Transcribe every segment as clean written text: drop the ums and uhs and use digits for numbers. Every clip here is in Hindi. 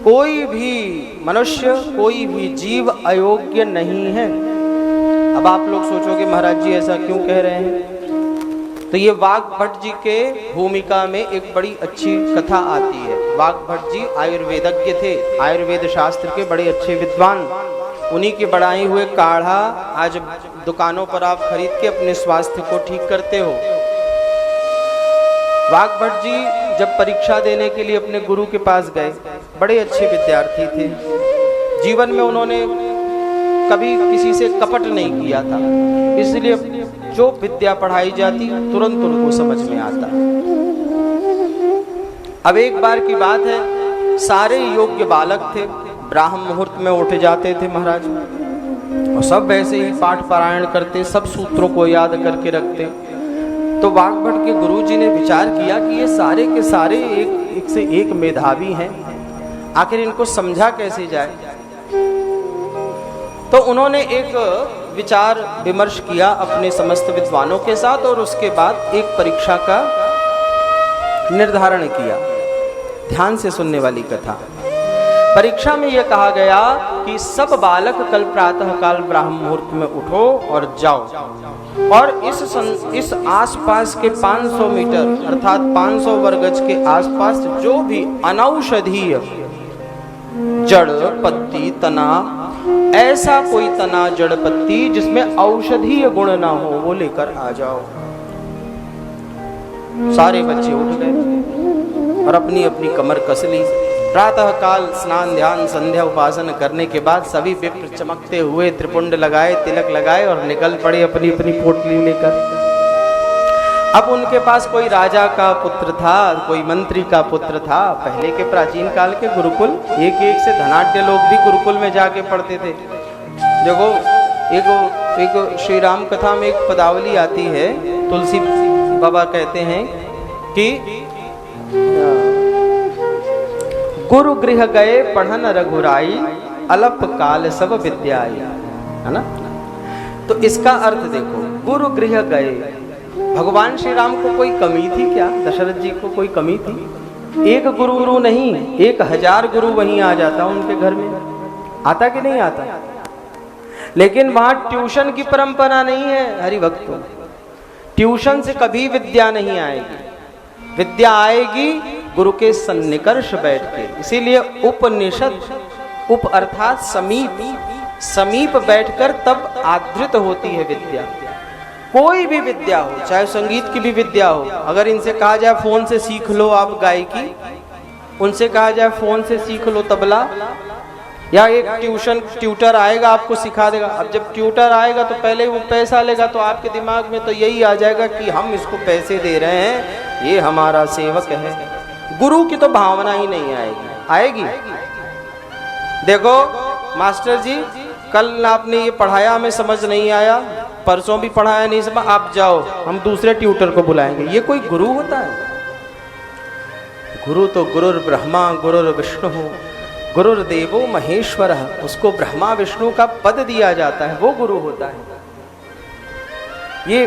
कोई भी मनुष्य, कोई भी जीव अयोग्य नहीं है। अब आप लोग सोचोगे महाराज जी ऐसा क्यों कह रहे हैं? तो ये वाग्भट जी के भूमिका में एक बड़ी अच्छी कथा आती है। वाग्भट जी आयुर्वेदज्ञ थे, आयुर्वेद शास्त्र के बड़े अच्छे विद्वान। उन्हीं के बढ़ाए हुए काढ़ा आज दुकानों पर आप खरीद के अपने स्वास्थ्य को ठीक करते हो। वाग्भट जी जब परीक्षा देने के लिए अपने गुरु के पास गए, बड़े अच्छे विद्यार्थी थे। जीवन में उन्होंने कभी किसी से कपट नहीं किया था, इसलिए जो विद्या पढ़ाई जाती तुरंत उनको समझ में आता। अब एक बार की बात है, सारे योग्य बालक थे, ब्राह्म मुहूर्त में उठ जाते थे महाराज, और सब वैसे ही पाठ पारायण करते, सब सूत्रों को याद करके रखते। तो वाग्भट के गुरुजी ने विचार किया कि ये सारे के सारे एक से एक मेधावी हैं, आखिर इनको समझा कैसे जाए। तो उन्होंने एक विचार विमर्श किया अपने समस्त विद्वानों के साथ, और उसके बाद एक परीक्षा का निर्धारण किया। ध्यान से सुनने वाली कथा। परीक्षा में यह कहा गया कि सब बालक कल प्रातः काल ब्राह्म मुहूर्त में उठो और जाओ, और इस आसपास के 500 मीटर अर्थात 500 वर्गज के आसपास जो भी अनौषधीय जड़ पत्ती तना, ऐसा कोई तना जड़ पत्ती जिसमें औषधीय गुण ना हो, वो लेकर आ जाओ। सारे बच्चे उठ गए और अपनी अपनी कमर कस ली। प्रातः काल स्नान ध्यान संध्या उपासन करने के बाद सभी विप्र चमकते हुए त्रिपुंड लगाए, तिलक लगाए और निकल पड़े अपनी अपनी पोटली लेकर। अब उनके पास कोई राजा का पुत्र था, कोई मंत्री का पुत्र था। पहले के प्राचीन काल के गुरुकुल, एक एक से धनाढ्य लोग भी गुरुकुल में जाके पढ़ते थे। देखो एक श्री राम कथा में एक पदावली आती है, तुलसी बाबा कहते हैं कि गुरु गृह गए पढ़न रघुराई, अलप काल सब विद्याई, है ना। तो इसका अर्थ देखो, गुरु गृह गए, भगवान श्री राम को कोई कमी थी क्या? दशरथ जी को कोई कमी थी? एक गुरु नहीं, 1000 गुरु वहीं आ जाता उनके घर में। आता कि नहीं आता? लेकिन वहां ट्यूशन की परंपरा नहीं है हरिभक्तों। ट्यूशन से कभी विद्या नहीं आएगी। विद्या आएगी गुरु के सन्निकर्ष बैठ के। इसीलिए उपनिषद, उप अर्थात समीप बैठकर तब आदृत होती है विद्या। कोई भी विद्या हो, चाहे संगीत की भी विद्या हो, अगर इनसे कहा जाए फोन से सीख लो आप गायकी, उनसे कहा जाए फोन से सीख लो तबला, या एक ट्यूटर आएगा आपको सिखा देगा। अब जब ट्यूटर आएगा तो पहले वो पैसा लेगा, तो आपके दिमाग में तो यही आ जाएगा कि हम इसको पैसे दे रहे हैं, ये हमारा सेवक है। गुरु की तो भावना ही नहीं आएगी। देखो मास्टर जी, कल आपने ये पढ़ाया, हमें समझ नहीं आया, परसों भी पढ़ाया नहीं समझ, आप जाओ, हम दूसरे ट्यूटर को बुलाएंगे। ये कोई गुरु होता है? गुरु तो गुरुर ब्रह्मा गुरुर विष्णु, गुरुर्देवो महेश्वर, उसको ब्रह्मा विष्णु का पद दिया जाता है, वो गुरु होता है। ये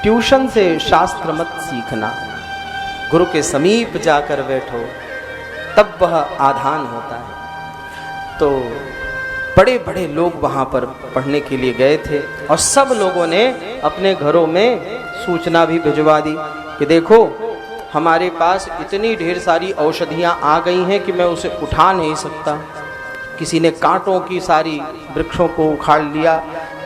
ट्यूशन से शास्त्र मत सीखना, गुरु के समीप जाकर बैठो, तब वह आधान होता है। तो बड़े बड़े लोग वहाँ पर पढ़ने के लिए गए थे, और सब लोगों ने अपने घरों में सूचना भी भिजवा दी कि देखो हमारे पास इतनी ढेर सारी औषधियाँ आ गई हैं कि मैं उसे उठा नहीं सकता। किसी ने कांटों की सारी वृक्षों को उखाड़ लिया,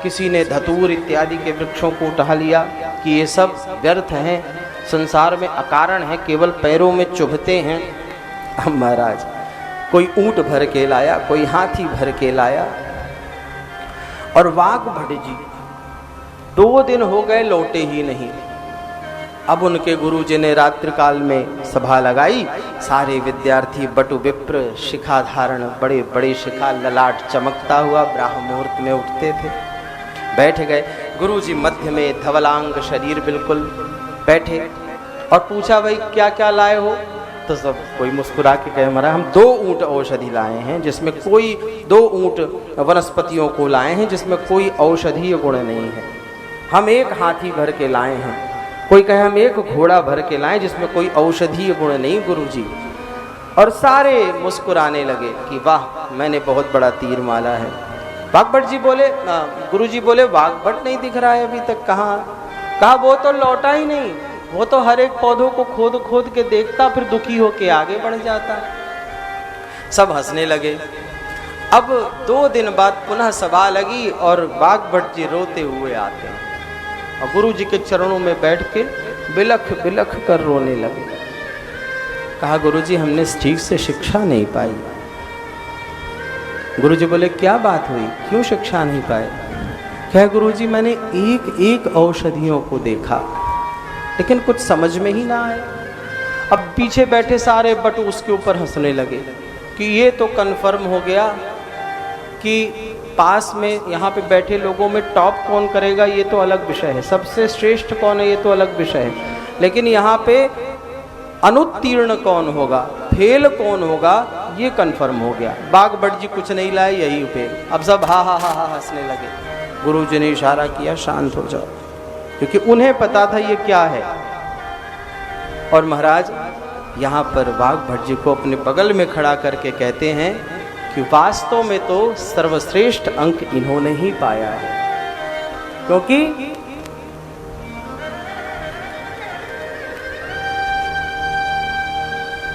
किसी ने धतूर इत्यादि के वृक्षों को उठा लिया कि ये सब व्यर्थ हैं, संसार में अकारण है, केवल पैरों में चुभते हैं। अब महाराज कोई ऊंट भर के लाया, कोई हाथी भर के लाया, और वाग्भट जी 2 दिन हो गए लौटे ही नहीं। अब उनके गुरुजी ने रात्रि काल में सभा लगाई, सारे विद्यार्थी बटु विप्र शिखा धारण, बड़े बड़े शिखा ललाट चमकता हुआ ब्राह्म मुहूर्त में उठते थे, बैठ गए। गुरुजी मध्य में धवलांग शरीर बिल्कुल बैठे, और पूछा भाई क्या क्या लाए हो? तो सब कोई मुस्कुरा के कहे महाराज हम 2 ऊंट औषधि लाए हैं, जिसमें कोई 2 ऊंट वनस्पतियों को लाए हैं जिसमें कोई औषधीय गुण नहीं है। हम 1 हाथी भर के लाए हैं, कोई कहे हम 1 घोड़ा भर के लाए जिसमें कोई औषधीय गुण नहीं गुरुजी। और सारे मुस्कुराने लगे कि वाह, मैंने बहुत बड़ा तीर मारा है। वाग्भट जी बोले, गुरुजी बोले, वाग्भट नहीं दिख रहा है अभी तक, कहा वो तो लौटा ही नहीं, वो तो हर एक पौधों को खोद खोद के देखता, फिर दुखी होके आगे बढ़ जाता। सब हंसने लगे। अब 2 दिन बाद पुनः सभा लगी और वाग्भट जी रोते हुए आते हैं और गुरु जी के चरणों में बैठ के बिलख बिलख कर रोने लगे। कहा, गुरु जी, हमने ठीक से शिक्षा नहीं पाई। गुरु जी बोले, क्या बात हुई, क्यों शिक्षा नहीं पाए? कहा, गुरु जी, मैंने एक एक औषधियों को देखा लेकिन कुछ समझ में ही ना आया। अब पीछे बैठे सारे बट उसके ऊपर हंसने लगे कि ये तो कन्फर्म हो गया कि पास में यहाँ पे बैठे लोगों में टॉप कौन करेगा ये तो अलग विषय है, सबसे श्रेष्ठ कौन है ये तो अलग विषय है, लेकिन यहाँ पे अनुत्तीर्ण कौन होगा, फेल कौन होगा, ये कन्फर्म हो गया। वाग्भट जी कुछ नहीं लाए, यही पे। अब सब हा हा हा हा हंसने लगे। गुरु जी ने इशारा किया, शांत हो जाओ, क्योंकि उन्हें पता था ये क्या है। और महाराज यहाँ पर वाग्भट जी को अपने बगल में खड़ा करके कहते हैं कि वास्तव में तो सर्वश्रेष्ठ अंक इन्होंने ही पाया है, क्योंकि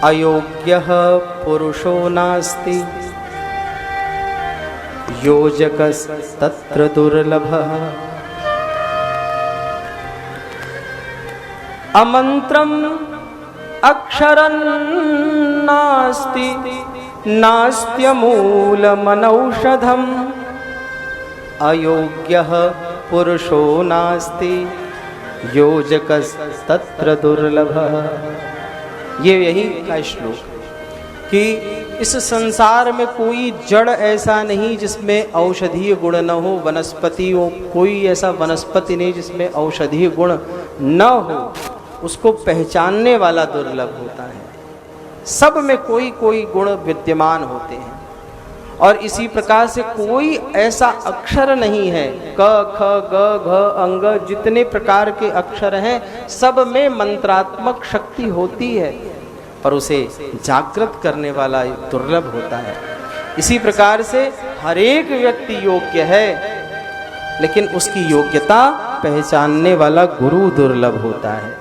अयोग्यः पुरुषो नास्ति योजकस्तत्र दुर्लभः अमन्त्रम् अक्षरं नास्ति नास्त्यमूलमनौषधम् अयोग्यः पुरुषो नास्ति योजकस्तत्र दुर्लभः। ये यही का श्लोक कि इस संसार में कोई जड़ ऐसा नहीं जिसमें औषधीय गुण न हो, वनस्पति हो, कोई ऐसा वनस्पति नहीं जिसमें औषधीय गुण न हो, उसको पहचानने वाला दुर्लभ होता है। सब में कोई कोई गुण विद्यमान होते हैं और इसी प्रकार से कोई ऐसा अक्षर नहीं है, क ख ग घ अंग जितने प्रकार के अक्षर हैं सब में मंत्रात्मक शक्ति होती है, पर उसे जागृत करने वाला दुर्लभ होता है। इसी प्रकार से हर एक व्यक्ति योग्य है, लेकिन उसकी योग्यता पहचानने वाला गुरु दुर्लभ होता है।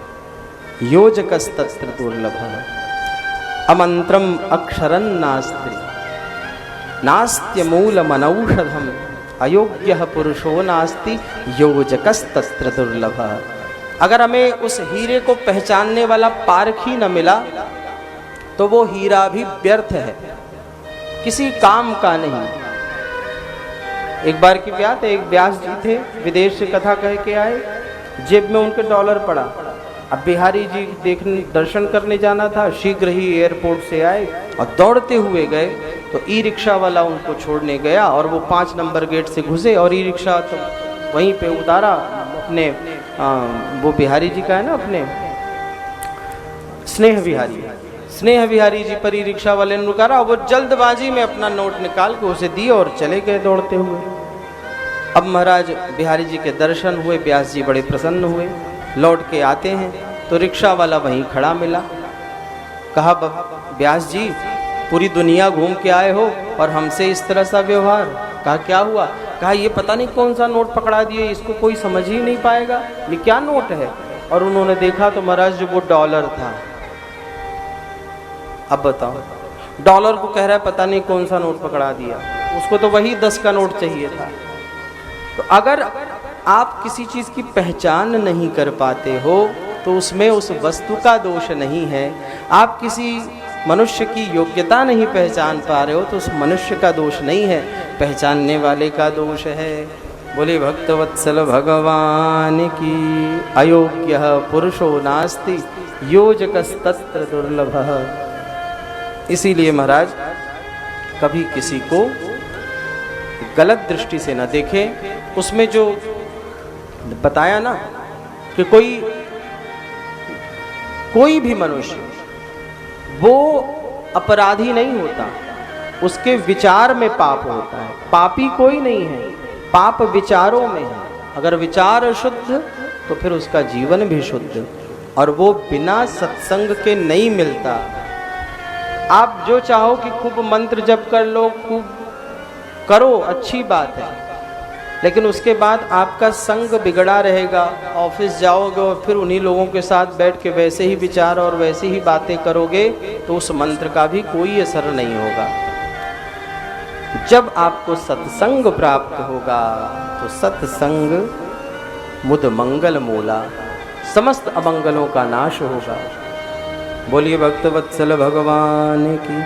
योजकस्तत्र दुर्लभः अमन्त्रम अक्षरं नास्ति नास्त्यमूलमनौषधम् अयोग्यः पुरुषो नास्ति योजकस्तत्र दुर्लभः। अगर हमें उस हीरे को पहचानने वाला पारख ही न मिला तो वो हीरा भी व्यर्थ है, किसी काम का नहीं। एक बार की बात है, एक व्यास जी थे, विदेश से कथा कह के आए, जेब में उनके डॉलर पड़ा। अब बिहारी जी देखने दर्शन करने जाना था, शीघ्र ही एयरपोर्ट से आए और दौड़ते हुए गए तो ई रिक्शा वाला उनको छोड़ने गया और वो 5 नंबर गेट से घुसे और ई रिक्शा तो वहीं पे उतारा। अपने वो बिहारी जी का है ना, अपने स्नेह बिहारी जी पर ई रिक्शा वाले ने रुका, वो जल्दबाजी में अपना नोट निकाल के उसे दिए और चले गए दौड़ते हुए। अब महाराज बिहारी जी के दर्शन हुए, व्यास जी बड़े प्रसन्न हुए। लौट के आते हैं तो रिक्शा वाला वहीं खड़ा मिला। कहा, व्यास जी पूरी दुनिया घूम के आए हो और हमसे इस तरह सा व्यवहार। कहा, क्या हुआ? कहा, ये पता नहीं कौन सा नोट पकड़ा दिए, इसको कोई समझ ही नहीं पाएगा, ये क्या नोट है। और उन्होंने देखा तो महाराज जो वो डॉलर था। अब बताओ, डॉलर को कह रहा है पता नहीं कौन सा नोट पकड़ा दिया, उसको तो वही 10 का नोट चाहिए था। तो अगर आप किसी चीज़ की पहचान नहीं कर पाते हो तो उसमें उस वस्तु का दोष नहीं है। आप किसी मनुष्य की योग्यता नहीं पहचान पा रहे हो तो उस मनुष्य का दोष नहीं है, पहचानने वाले का दोष है। बोले भक्तवत्सल भगवान की। अयोग्यः पुरुषो नास्ति योजकस्तत्र दुर्लभः। इसीलिए महाराज कभी किसी को गलत दृष्टि से न देखें। उसमें जो बताया ना कि कोई भी मनुष्य वो अपराधी नहीं होता, उसके विचार में पाप होता है। पापी कोई नहीं है, पाप विचारों में है। अगर विचार शुद्ध तो फिर उसका जीवन भी शुद्ध, और वो बिना सत्संग के नहीं मिलता। आप जो चाहो कि खूब मंत्र जप कर लो, खूब करो, अच्छी बात है, लेकिन उसके बाद आपका संग बिगड़ा रहेगा। ऑफिस जाओगे और फिर उन्हीं लोगों के साथ बैठ के वैसे ही विचार और वैसे ही बातें करोगे तो उस मंत्र का भी कोई असर नहीं होगा। जब आपको सत्संग प्राप्त होगा तो सत्संग मुद मंगल मूला, समस्त अमंगलों का नाश होगा। बोलिए भक्तवत्सल भगवान की।